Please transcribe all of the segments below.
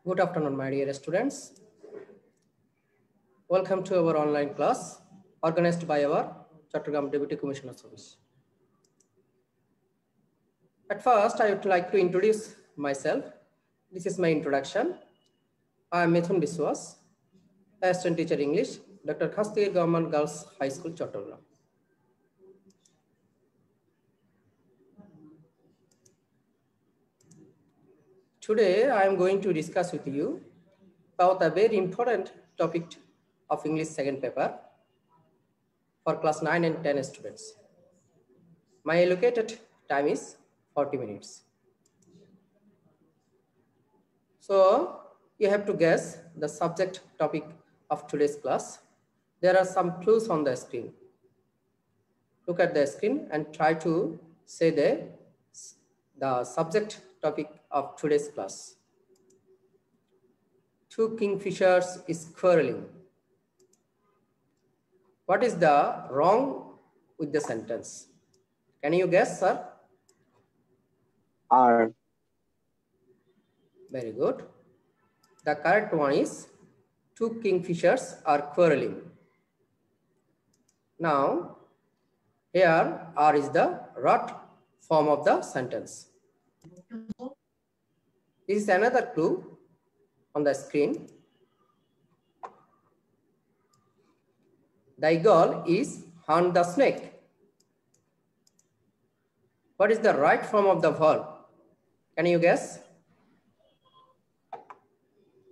Good afternoon, my dear students. Welcome to our online class organized by our Chattogram Deputy Commissioner Service. At first, I would like to introduce myself. This is my introduction. I am Mithun Biswas, Assistant Teacher English, Dr. Khastir Government Girls High School, Chattogram. Today, I am going to discuss with you about a very important topic of English second paper for class 9 and 10 students. My allocated time is 40 minutes. So you have to guess the subject topic of today's class. There are some clues on the screen. Look at the screen and try to say the subject topic of today's class. Two kingfishers is quarreling. What is the wrong with the sentence? Can you guess, sir? Are. Very good. The correct one is two kingfishers are quarreling. Now, here are is the right form of the sentence. This is another clue on the screen. The eagle is hunt the snake. What is the right form of the verb? Can you guess?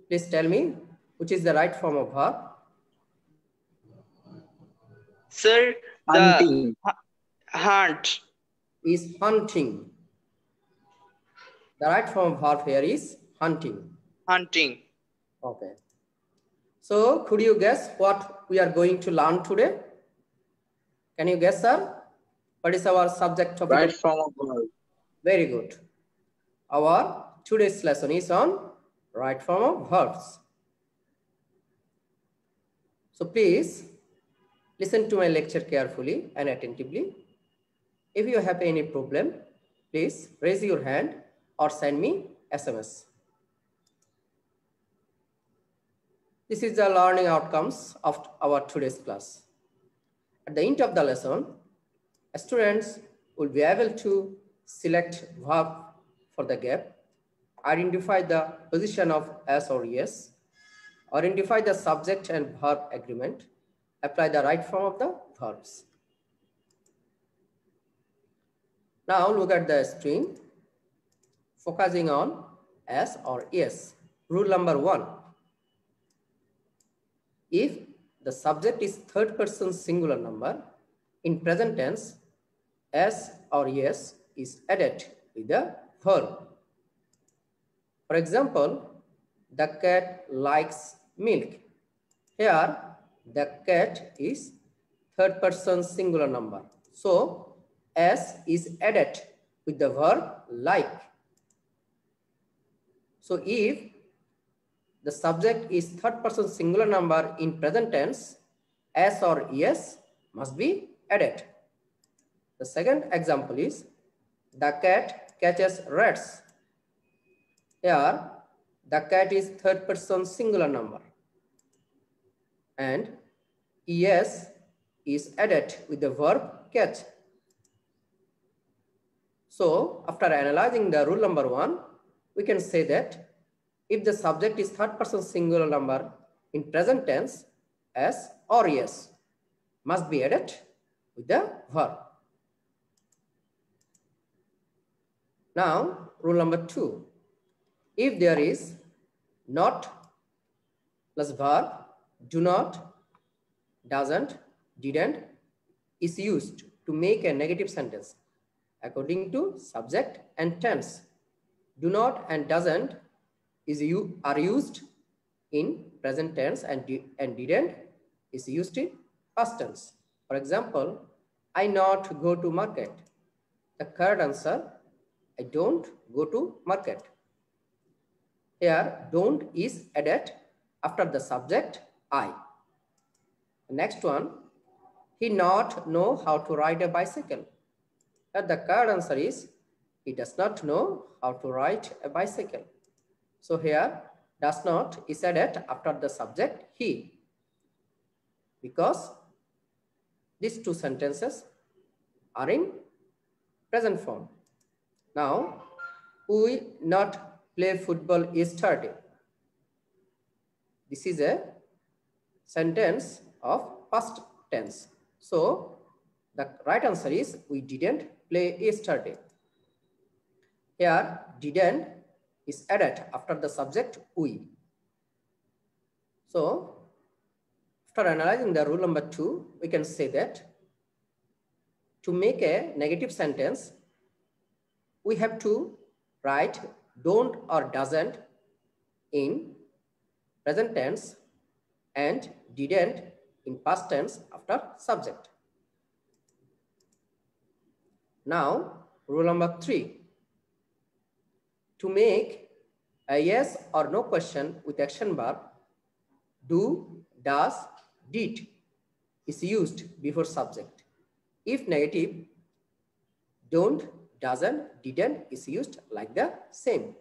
Please tell me which is the right form of verb. Sir, Hunting. the hunt is hunting. The right form of verb here is hunting. Hunting. Okay. So could you guess what we are going to learn today? Can you guess, sir? What is our subject topic? Right form of verb. Very good. Our today's lesson is on right form of verbs. So please listen to my lecture carefully and attentively. If you have any problem, please raise your hand or send me SMS. This is the learning outcomes of our today's class. At the end of the lesson, students will be able to select verb for the gap, identify the position of S or yes, identify the subject and verb agreement, apply the right form of the verbs. Now look at the screen, focusing on S or yes. Rule number 1. If the subject is third person singular number, in present tense, S or yes is added with the verb. For example, the cat likes milk. Here, the cat is third person singular number. So, S is added with the verb like. So, if the subject is third person singular number in present tense, S or yes must be added. The second example is the cat catches rats. Here, the cat is third person singular number and es is added with the verb catch. So, after analyzing the rule number 1, we can say that if the subject is third person singular number in present tense, S or yes must be added with the verb. Now, rule number 2. If there is not plus verb, do not, doesn't, didn't is used to make a negative sentence according to subject and tense. Do not and doesn't are used in present tense and didn't is used in past tense. For example, I not go to market. The correct answer, I don't go to market. Here, don't is added after the subject I. The next one, he not know how to ride a bicycle. And the correct answer is he does not know how to ride a bicycle. So here does not is added after the subject he, because these two sentences are in present form. Now, we not play football yesterday. This is a sentence of past tense. So, the right answer is we didn't play yesterday. Here, didn't is added after the subject we. So, after analyzing the rule number 2, we can say that to make a negative sentence, we have to write don't or doesn't in present tense and didn't in past tense after subject. Now, rule number 3. To make a yes or no question with action verb, do, does, did is used before subject. If negative, don't, doesn't, didn't is used like the same.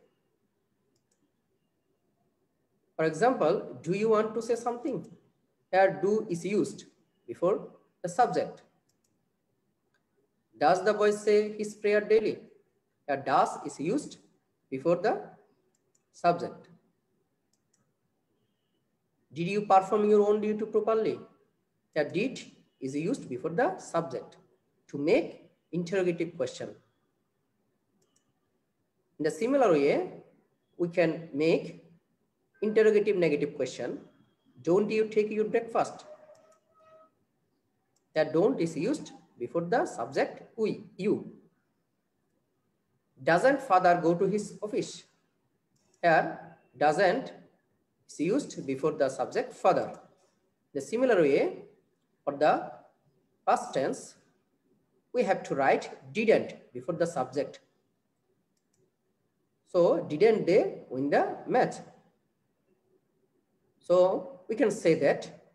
For example, do you want to say something? Here do is used before the subject. Does the boy say his prayer daily? Here does is used before the subject. Did you perform your own duty properly? Here did is used before the subject to make interrogative question. In the similar way, we can make interrogative negative question. Don't you take your breakfast? That don't is used before the subject we, you. Doesn't father go to his office? Here doesn't is used before the subject father. The similar way, for the past tense, we have to write didn't before the subject. So didn't they win the match? So we can say that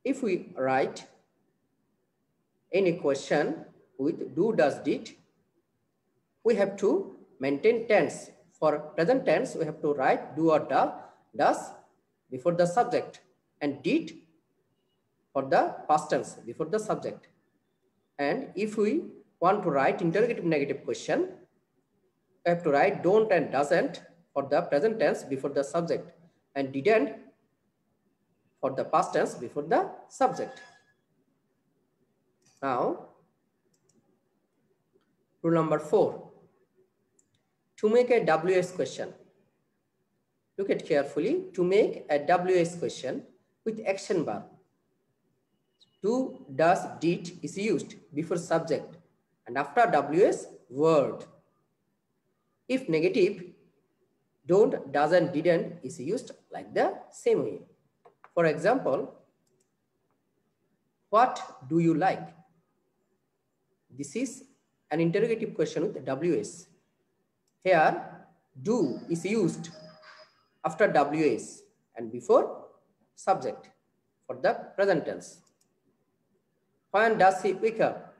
if we write any question with do, does, did, we have to maintain tense. For present tense, we have to write do or does before the subject and did for the past tense before the subject. And if we want to write interrogative negative question, we have to write don't and doesn't for the present tense before the subject and didn't for the past tense before the subject. Now, rule number 4. To make a WS question, look at carefully. To make a WS question with action verb, do, does, did is used before subject and after WS word. If negative, don't, doesn't, didn't is used like the same way. For example, what do you like? This is an interrogative question with WS. Here, do is used after WS and before subject for the present tense. When does he wake up?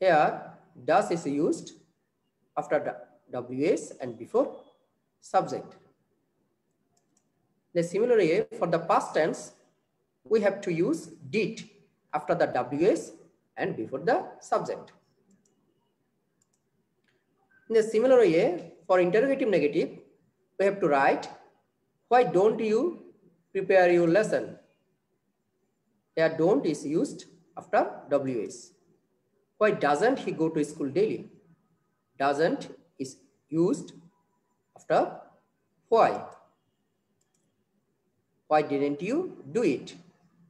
Here, does is used after WS and before subject. The similar way, for the past tense, we have to use did after the WS and before the subject. In the similar way, for interrogative negative, we have to write, why don't you prepare your lesson? Here don't is used after WS. Why doesn't he go to school daily? Doesn't is used after why. Why didn't you do it?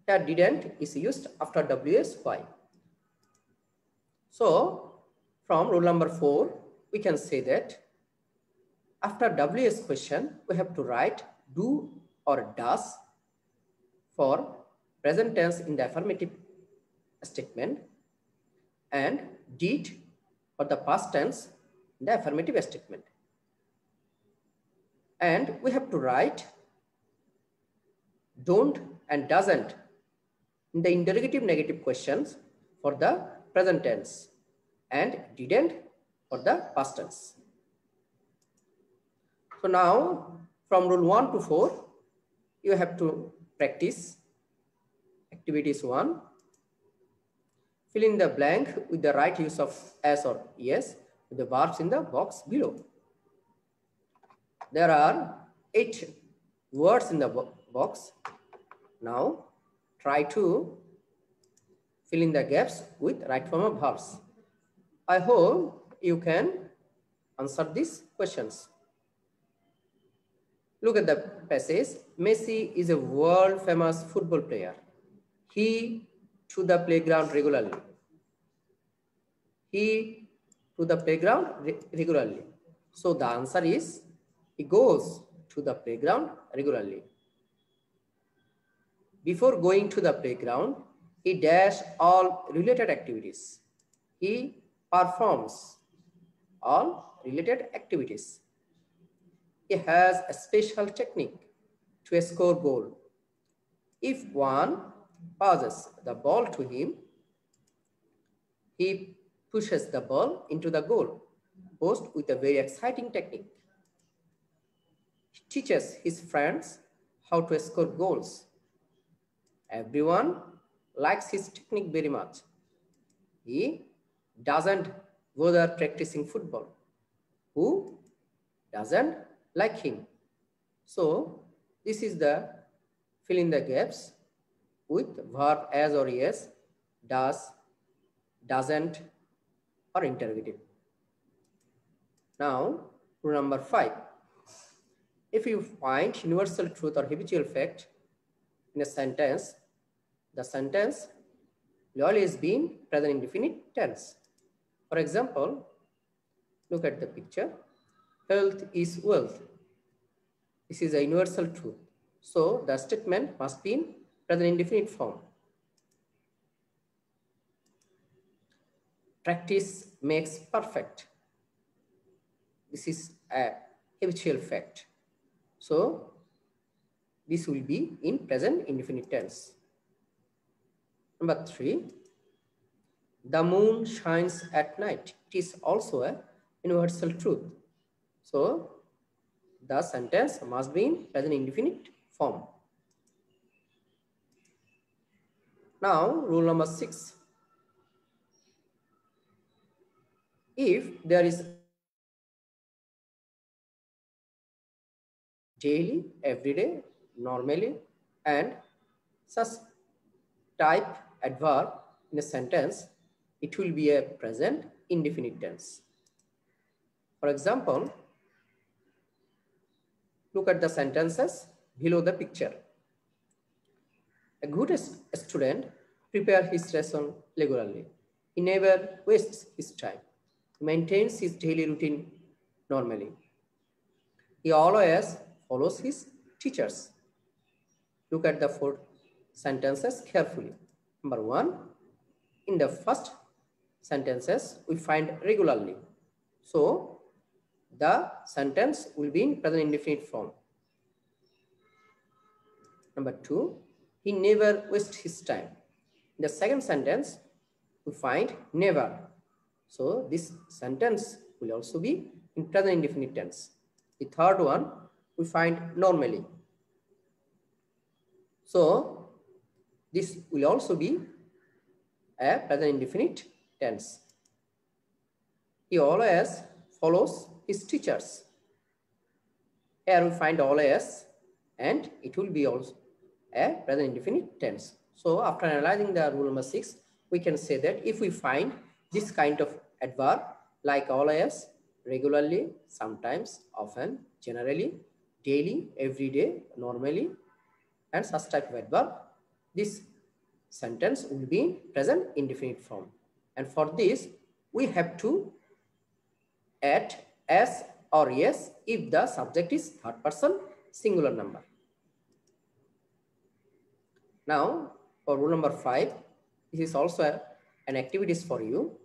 Here didn't is used after WS why. So from rule number 4, we can say that after WS question, we have to write do or does for present tense in the affirmative statement and did for the past tense in the affirmative statement. And we have to write don't and doesn't in the interrogative negative questions for the present tense. and didn't for the past tense. So now from rule 1 to 4, you have to practice activities 1. Fill in the blank with the right use of as or yes with the verbs in the box below. There are 8 words in the box. Now try to fill in the gaps with right form of verbs. I hope you can answer these questions. Look at the passage. Messi is a world famous football player. He to the playground regularly. He to the playground regularly. So the answer is he goes to the playground regularly. Before going to the playground, he does all related activities. He performs all related activities. He has a special technique to score goal. If one passes the ball to him, he pushes the ball into the goal post with a very exciting technique. He teaches his friends how to score goals. Everyone likes his technique very much. He doesn't bother practicing football. Who doesn't like him? So this is the fill in the gaps with verb as or yes, does, doesn't, or interrogative. Now, rule number 5. If you find universal truth or habitual fact in a sentence, the sentence will always be in present indefinite tense. For example, look at the picture. Health is wealth. This is a universal truth. So the statement must be in present indefinite form. Practice makes perfect. This is a habitual fact. So this will be in present indefinite tense. Number 3, the moon shines at night. It is also a universal truth. So the sentence must be in present indefinite form. Now, rule number 6. If there is daily, everyday, normally, and such type adverb in a sentence, it will be a present indefinite tense. For example, look at the sentences below the picture. A good student prepares his lesson regularly. He never wastes his time. He maintains his daily routine normally. He always follows his teachers. Look at the 4 sentences carefully. Number 1, in the first sentences, we find regularly. So the sentence will be in present indefinite form. Number 2, he never wastes his time. In the second sentence, we find never. So this sentence will also be in present indefinite tense. The third one, we find normally. So this will also be a present indefinite tense. He always follows his teachers. Here we find always, and it will be also a present indefinite tense. So after analyzing the rule number 6, we can say that if we find this kind of adverb like always, regularly, sometimes, often, generally, daily, every day, normally, and such type of adverb, this sentence will be in present indefinite form. And for this, we have to add as or yes if the subject is third person singular number. Now, for rule number 5, this is also an activities for you.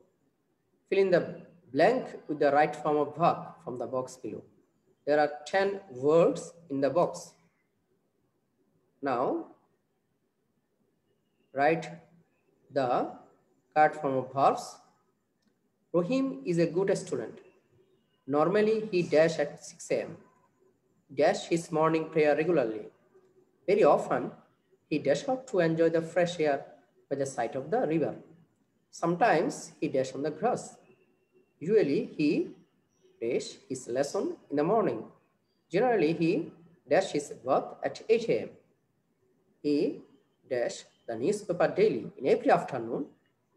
Fill in the blank with the right form of verb from the box below. There are 10 words in the box. Now, write the correct form of verbs Rohim is a good student. Normally, he dash at 6 a.m. Dash his morning prayer regularly. Very often, he dash out to enjoy the fresh air by the side of the river. Sometimes he dash on the grass. Usually, he dash his lesson in the morning. Generally, he dash his bath at 8 a.m. He dash the newspaper daily. In every afternoon,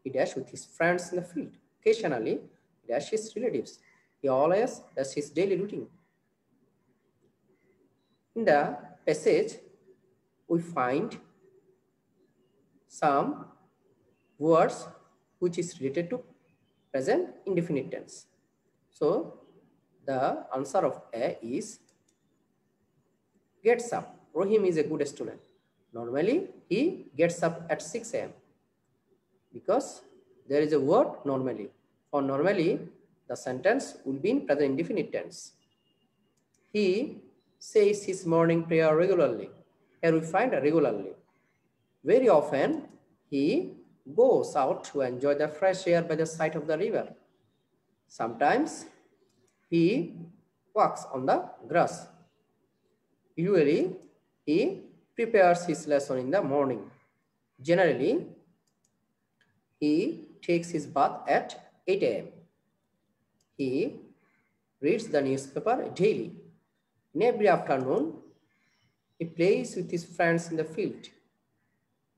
he dash with his friends in the field. Occasionally, he dash his relatives. He always does his daily routine. In the passage, we find some words which is related to present indefinite tense. So, the answer of A is gets up. Rohim is a good student. Normally, he gets up at 6 a.m. because there is a word normally. For normally, the sentence will be in present indefinite tense. He says his morning prayer regularly. Here we find regularly. Very often, he goes out to enjoy the fresh air by the side of the river. Sometimes, he walks on the grass. Usually, he prepares his lesson in the morning. Generally, he takes his bath at 8 a.m. He reads the newspaper daily. In every afternoon, he plays with his friends in the field.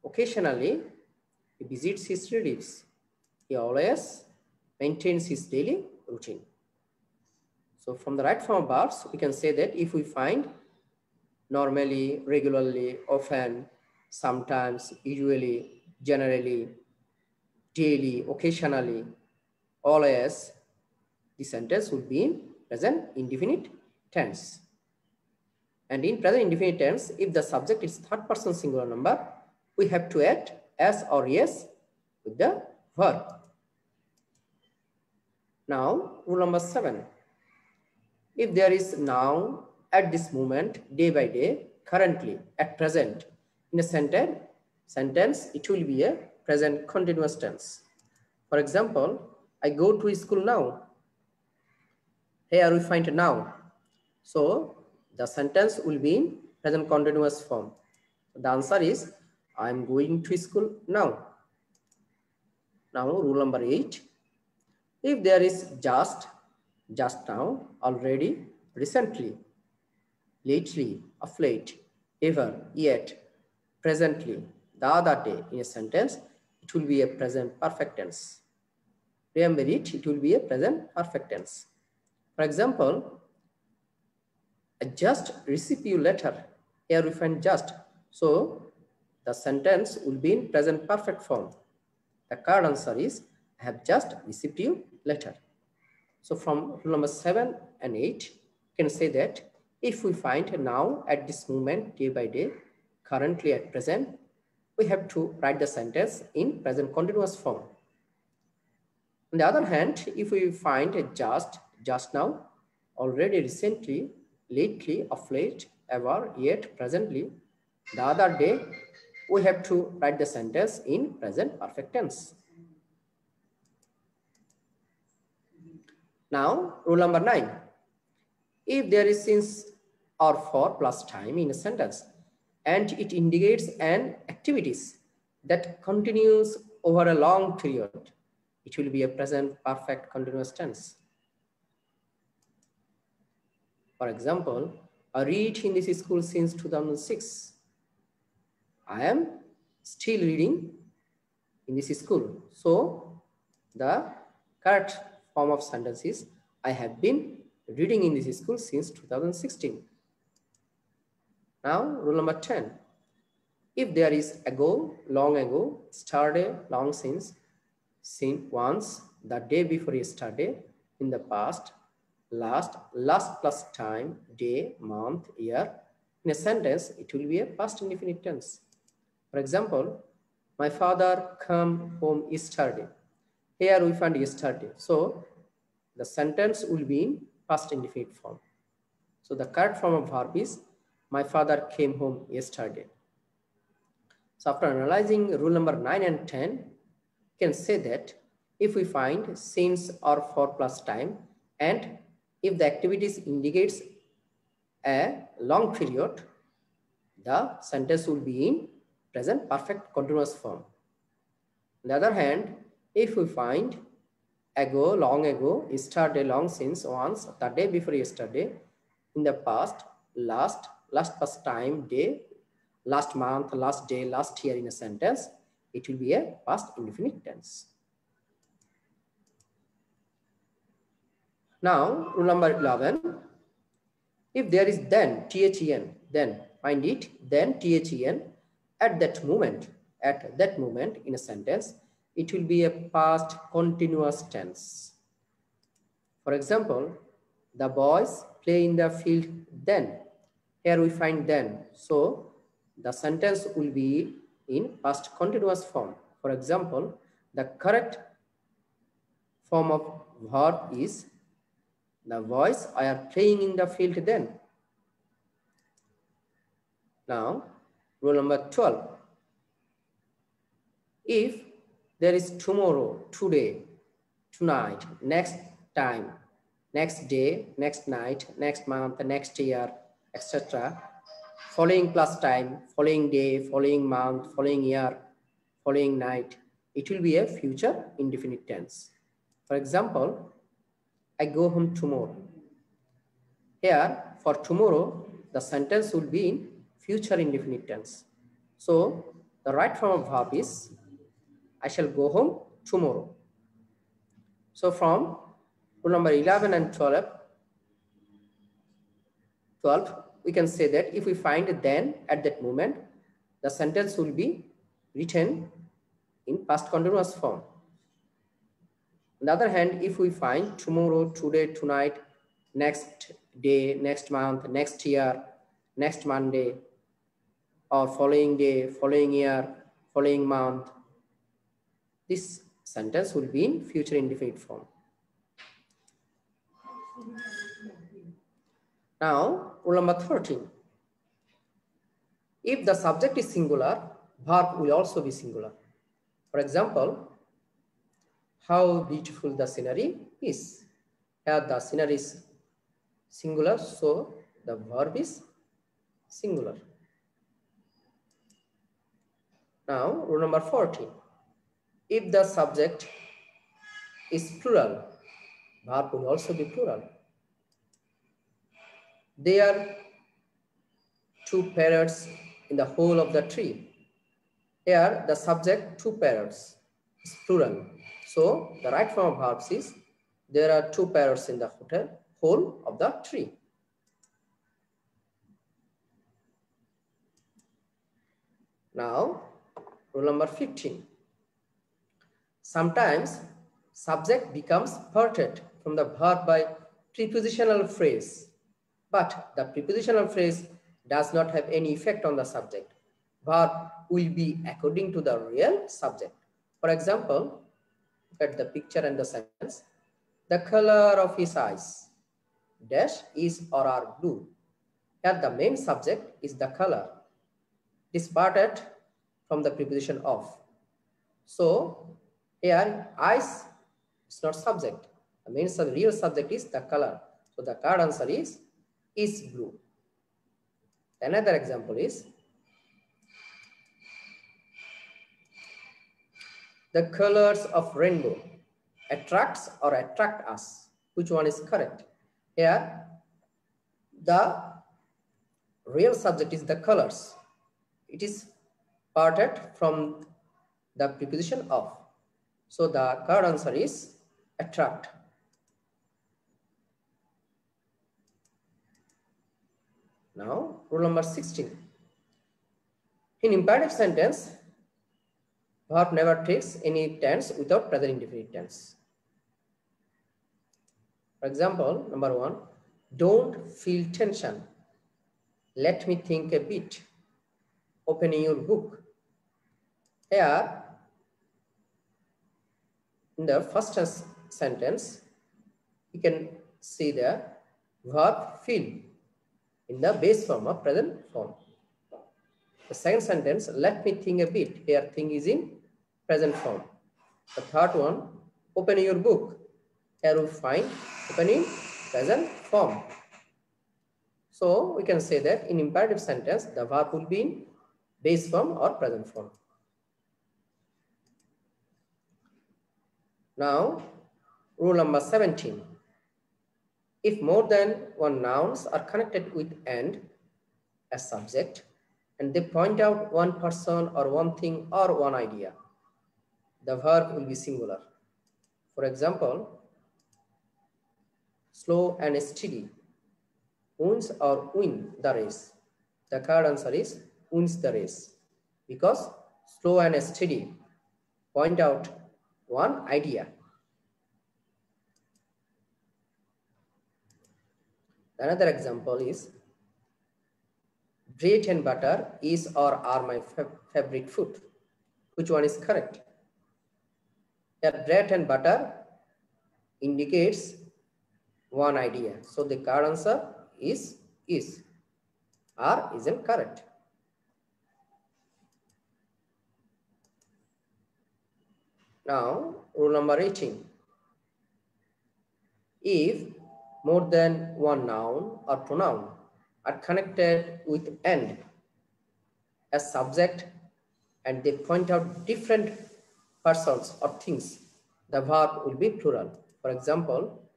Occasionally, he visits his relatives. He always maintains his daily routine. So from the right form of verbs, we can say that if we find normally, regularly, often, sometimes, usually, generally, daily, occasionally, always, the sentence would be in present indefinite tense. And in present indefinite tense, if the subject is third person singular number, we have to add as or yes with the verb. Now, rule number 7. If there is now, at this moment, day by day, currently, at present, in a sentence, it will be a present continuous tense. For example, I go to school now. Here we find now. So the sentence will be in present continuous form. The answer is, I am going to school now. Now, rule number 8. If there is just now, already, recently, lately, of late, ever, yet, presently, the other day in a sentence, it will be a present perfect tense. Remember it will be a present perfect tense. For example, I just received your letter. Here we find just. So the sentence will be in present perfect form. The correct answer is, I have just received your letter. So from rule number 7 and 8, you can say that if we find now, at this moment, day by day, currently at present, we have to write the sentence in present continuous form. On the other hand, if we find a just now, already, recently, lately, of late, ever, yet, presently, the other day, we have to write the sentence in present perfect tense. Now, rule number 9. If there is since or for plus time in a sentence and it indicates an activities that continues over a long period, it will be a present perfect continuous tense. For example, I read in this school since 2006. I am still reading in this school. So the correct form of sentence is, I have been reading in this school since 2016. Now, rule number 10. If there is ago, long ago, yesterday, long since once, the day before yesterday, in the past, last plus time, day, month, year, in a sentence, it will be a past indefinite tense. For example, my father came home yesterday. Here we find yesterday. So the sentence will be in past indefinite form. So the correct form of verb is, my father came home yesterday. So after analyzing rule number 9 and 10, you can say that if we find since or for plus time, and if the activities indicates a long period, the sentence will be in present perfect continuous form. On the other hand, if we find ago, long ago, yesterday, long since, once, the day before yesterday, in the past, last past time, day, last month, last day, last year in a sentence, it will be a past indefinite tense. Now, rule number 11. If there is then, THEN, then, find it, then THEN, at that moment in a sentence, it will be a past continuous tense. For example, the boys play in the field then. Here we find then. So the sentence will be in past continuous form. For example, the correct form of verb is the boys are playing in the field then. Now, rule number 12. If there is tomorrow, today, tonight, next time, next day, next night, next month, next year, etc., following plus time, following day, following month, following year, following night, it will be a future indefinite tense. For example, I go home tomorrow. Here, for tomorrow, the sentence will be in future indefinite tense. So, the right form of verb is I shall go home tomorrow. So, from rule number 11 and 12, we can say that if we find then at that moment, the sentence will be written in past continuous form. On the other hand, if we find tomorrow, today, tonight, next day, next month, next year, next Monday, or following day, following year, following month, this sentence will be in future indefinite form. Now, rule number 13. If the subject is singular, verb will also be singular. For example, how beautiful the scenery is. Here the scenery is singular, so the verb is singular. Now, rule number 14. If the subject is plural, verb will also be plural. There are two parrots in the whole of the tree. Here, the subject, two parrots, is plural. So, the right form of verbs is there are two parrots in the whole of the tree. Now, rule number 15. Sometimes, subject becomes parted from the verb by prepositional phrase, but the prepositional phrase does not have any effect on the subject. Verb will be according to the real subject. For example, look at the picture and the sentence. The color of his eyes, dash, is or are blue. Here the main subject is the color. It is parted from the preposition of. So here eyes is not subject. The main real subject is the color. So the correct answer is blue. Another example is the colors of rainbow attracts or attract us. Which one is correct? Here the real subject is the colors. It is parted from the preposition of. So the correct answer is attract. Now, rule number 16. In imperative sentence, verb never takes any tense without present indefinite tense. For example, number 1, don't feel tension. Let me think a bit. Open your book. Here, in the first sentence, you can see the verb feel in the base form of present form. The second sentence, let me think a bit. Here, think is in present form. The third one, open your book. Here we find open in present form. So we can say that in imperative sentence, the verb will be in base form or present form. Now, rule number 17. If more than one nouns are connected with and as subject, and they point out one person or one thing or one idea, the verb will be singular. For example, slow and steady, wins or win the race. The correct answer is wins the race, because slow and steady point out one idea. Another example is bread and butter is or are my favorite food. Which one is correct? Here, bread and butter indicates one idea. So the correct answer is. R isn't correct. Now, rule number 18. If more than one noun or pronoun are connected with and as subject and they point out different persons or things, the verb will be plural. For example,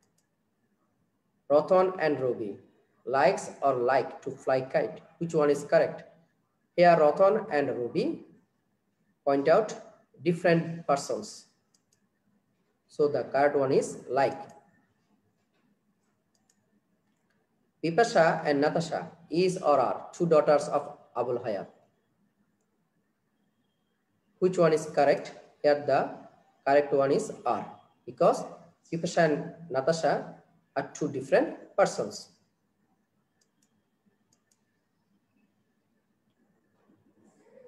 Ratan and Robi likes or like to fly kite. Which one is correct? Here Ratan and Robi point out different persons. So the correct one is like. Bipasha and Natasha is or are two daughters of Abul Hayat. Which one is correct? Here the correct one is are, because Bipasha and Natasha are two different persons.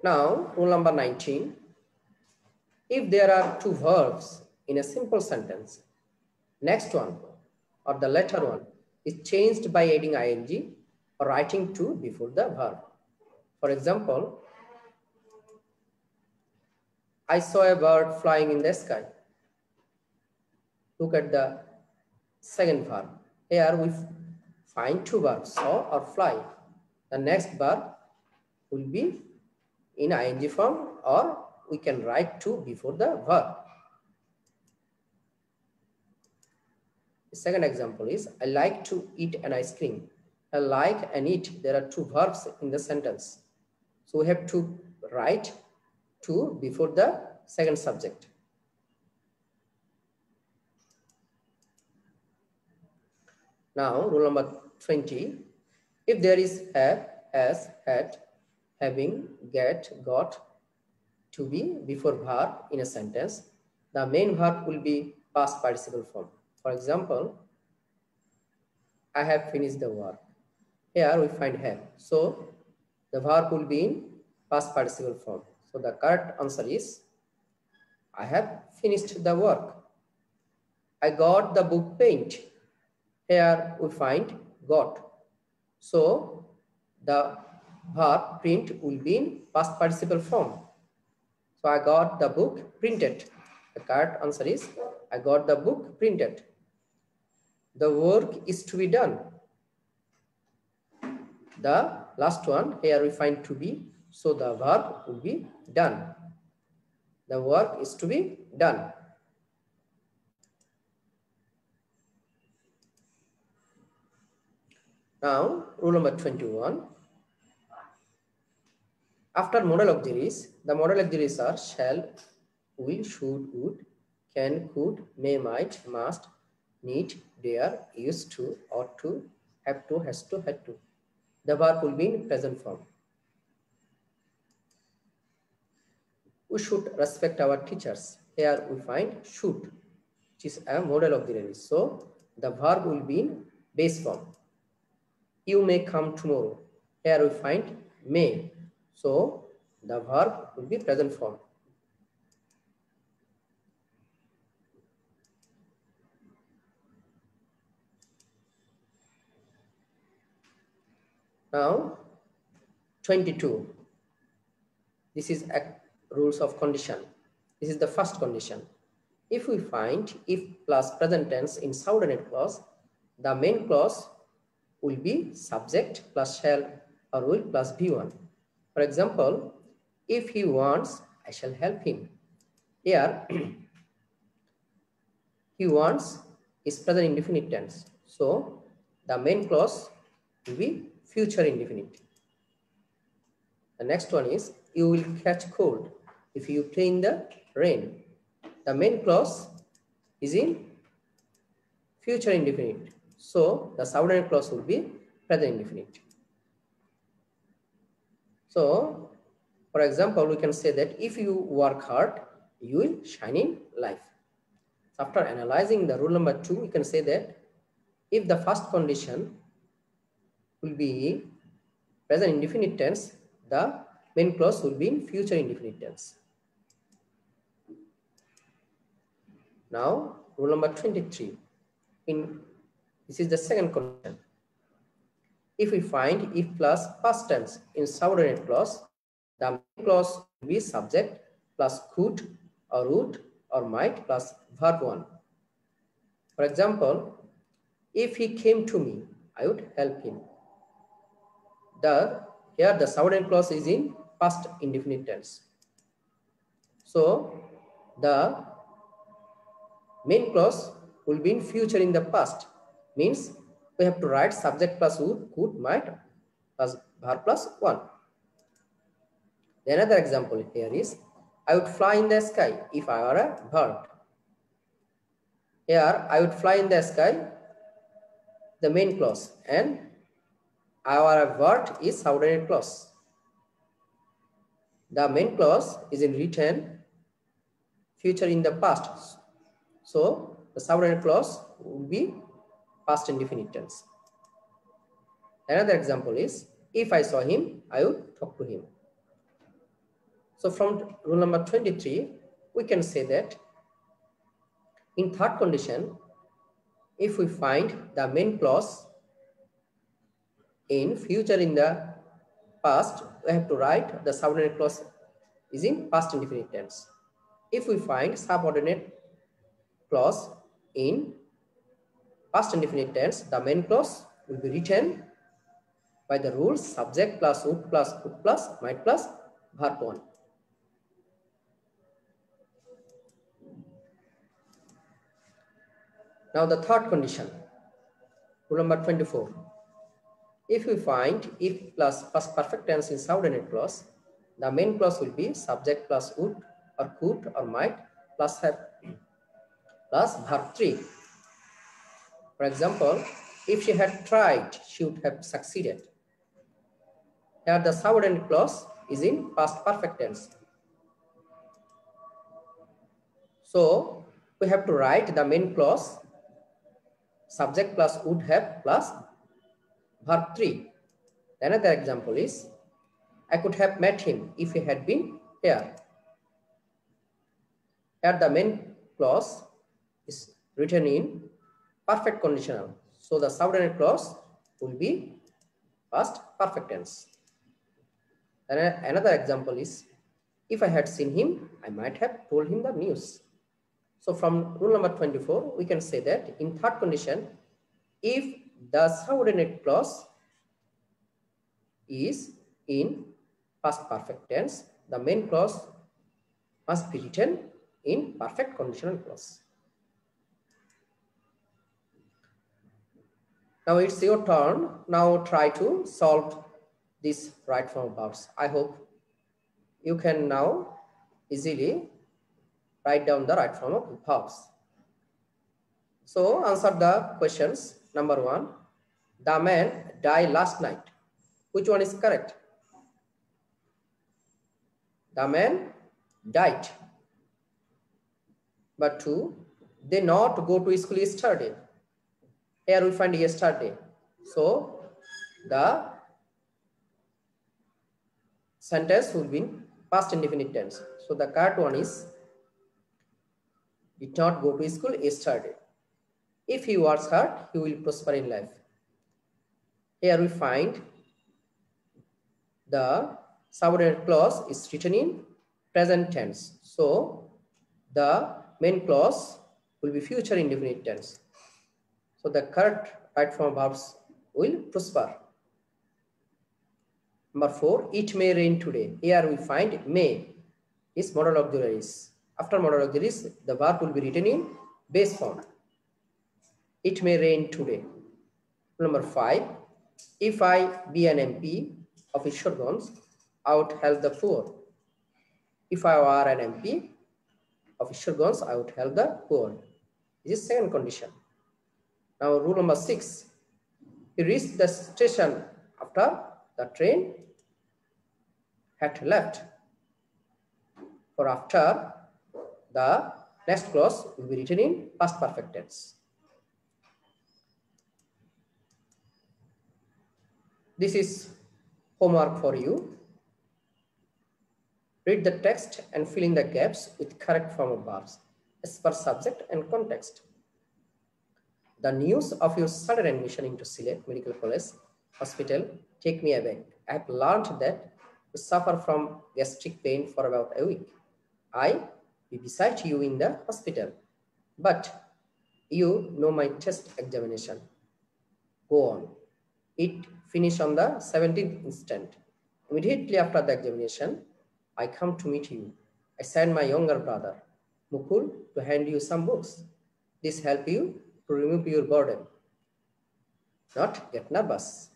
Now, rule number 19. If there are two verbs in a simple sentence, next one or the latter one is changed by adding ing or writing to before the verb. For example, I saw a bird flying in the sky. Look at the second verb. Here we find two verbs, saw or fly. The next verb will be in ing form, or we can write to before the verb. The second example is, I like to eat an ice cream. I like and eat, there are two verbs in the sentence. So we have to write to before the second subject. Now, rule number 20. If there is have, has, had, having, get, got, to be before verb in a sentence, the main verb will be past participle form. For example, I have finished the work. Here we find have. So the verb will be in past participle form. So the correct answer is, I have finished the work. I got the book paint. Here we find got. So the verb print will be in past participle form. So I got the book printed. The correct answer is, I got the book printed. The work is to be done. The last one, here we find to be. So the verb will be done. The work is to be done. Now, rule number 21. After modal auxiliaries, the modal auxiliaries are shall, will, should, would, can, could, may, might, must, need, dare, used to, ought to, have to, has to, had to. The verb will be in present form. We should respect our teachers. Here we find should, which is a modal auxiliary. So the verb will be in base form. You may come tomorrow. Here we find may. So the verb will be present form. Now, 22. This is rules of condition. This is the first condition. If we find if plus present tense in subordinate clause, the main clause will be subject plus shall or will plus be1. For example, if he wants, I shall help him. Here, he wants is present indefinite tense. So, the main clause will be future indefinite. The next one is, you will catch cold if you play in the rain. The main clause is in future indefinite. So, the subordinate clause will be present indefinite. So, for example, we can say that if you work hard, you will shine in life. So after analyzing the rule number 2, we can say that if the first condition will be present indefinite tense, the main clause will be in future indefinite tense. Now, rule number 23. This is the second condition. If we find if plus past tense in subordinate clause, the main clause will be subject plus could or would or might plus verb 1. For example, if he came to me, I would help him. Here the subordinate clause is in past indefinite tense. So the main clause will be in future in the past. Means we have to write subject plus would, could, might plus verb plus 1. Another example here is, I would fly in the sky if I were a bird. Here, I would fly in the sky, the main clause, and our bird is subordinate clause. The main clause is in written future in the past. So, the subordinate clause would be past indefinite tense. Another example is, if I saw him, I would talk to him. So from rule number 23, we can say that in third condition, if we find the main clause in future in the past, we have to write the subordinate clause is in past indefinite tense. If we find subordinate clause in past indefinite tense, the main clause will be written by the rules subject plus would plus could plus might plus verb 1. Now the third condition, rule number 24. If we find if plus past perfect tense in subordinate clause, the main clause will be subject plus would or could or might plus have plus verb 3. For example, if she had tried, she would have succeeded. Here the subordinate clause is in past perfect tense. So we have to write the main clause subject plus would have plus verb 3. Another example is, I could have met him if he had been here. Here the main clause is written in perfect conditional. So the subordinate clause will be past perfect tense. And another example is, if I had seen him, I might have told him the news. So from rule number 24, we can say that in third condition, if the subordinate clause is in past perfect tense, the main clause must be written in perfect conditional clause. Now it's your turn. Now try to solve these right form verbs. I hope you can now easily write down the right form of verbs. So answer the questions. Number 1, the man died last night. Which one is correct? The man died. But 2, they not go to school yesterday. Here we find yesterday. So the sentence will be in past indefinite tense. So the correct one is, did not go to school yesterday. If he works hard, he will prosper in life. Here we find the subordinate clause is written in present tense. So the main clause will be future indefinite tense. So the correct right form verbs will prosper. Number 4, it may rain today. Here we find may is modal auxiliaries. After modal auxiliaries, the verb will be written in base form. It may rain today. Number 5, if I be an MP of Ishwarganj, I would help the poor. If I were an MP of Ishwarganj, I would help the poor. This is second condition. Now rule number 6, he reached the station after the train had left. For after, the next clause will be written in past perfect tense. This is homework for you. Read the text and fill in the gaps with correct form of verbs as per subject and context. The news of your sudden admission into Sylhet Medical College Hospital take me aback. I have learned that you suffer from gastric pain for about a week. I be beside you in the hospital, but you know my test examination. Go on. It finished on the 17th instant. Immediately after the examination, I come to meet you. I send my younger brother, Mukul, to hand you some books. This help you to remove your burden, not get nervous.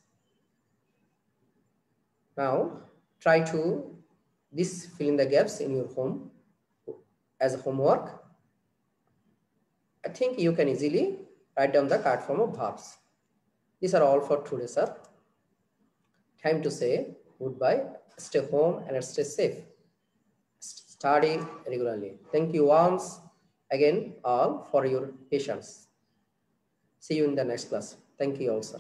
Now, try to fill in the gaps in your home as a homework. I think you can easily write down the correct form of verbs. These are all for today, sir. Time to say goodbye. Stay home and stay safe. Study regularly. Thank you once again all for your patience. See you in the next class. Thank you all, sir.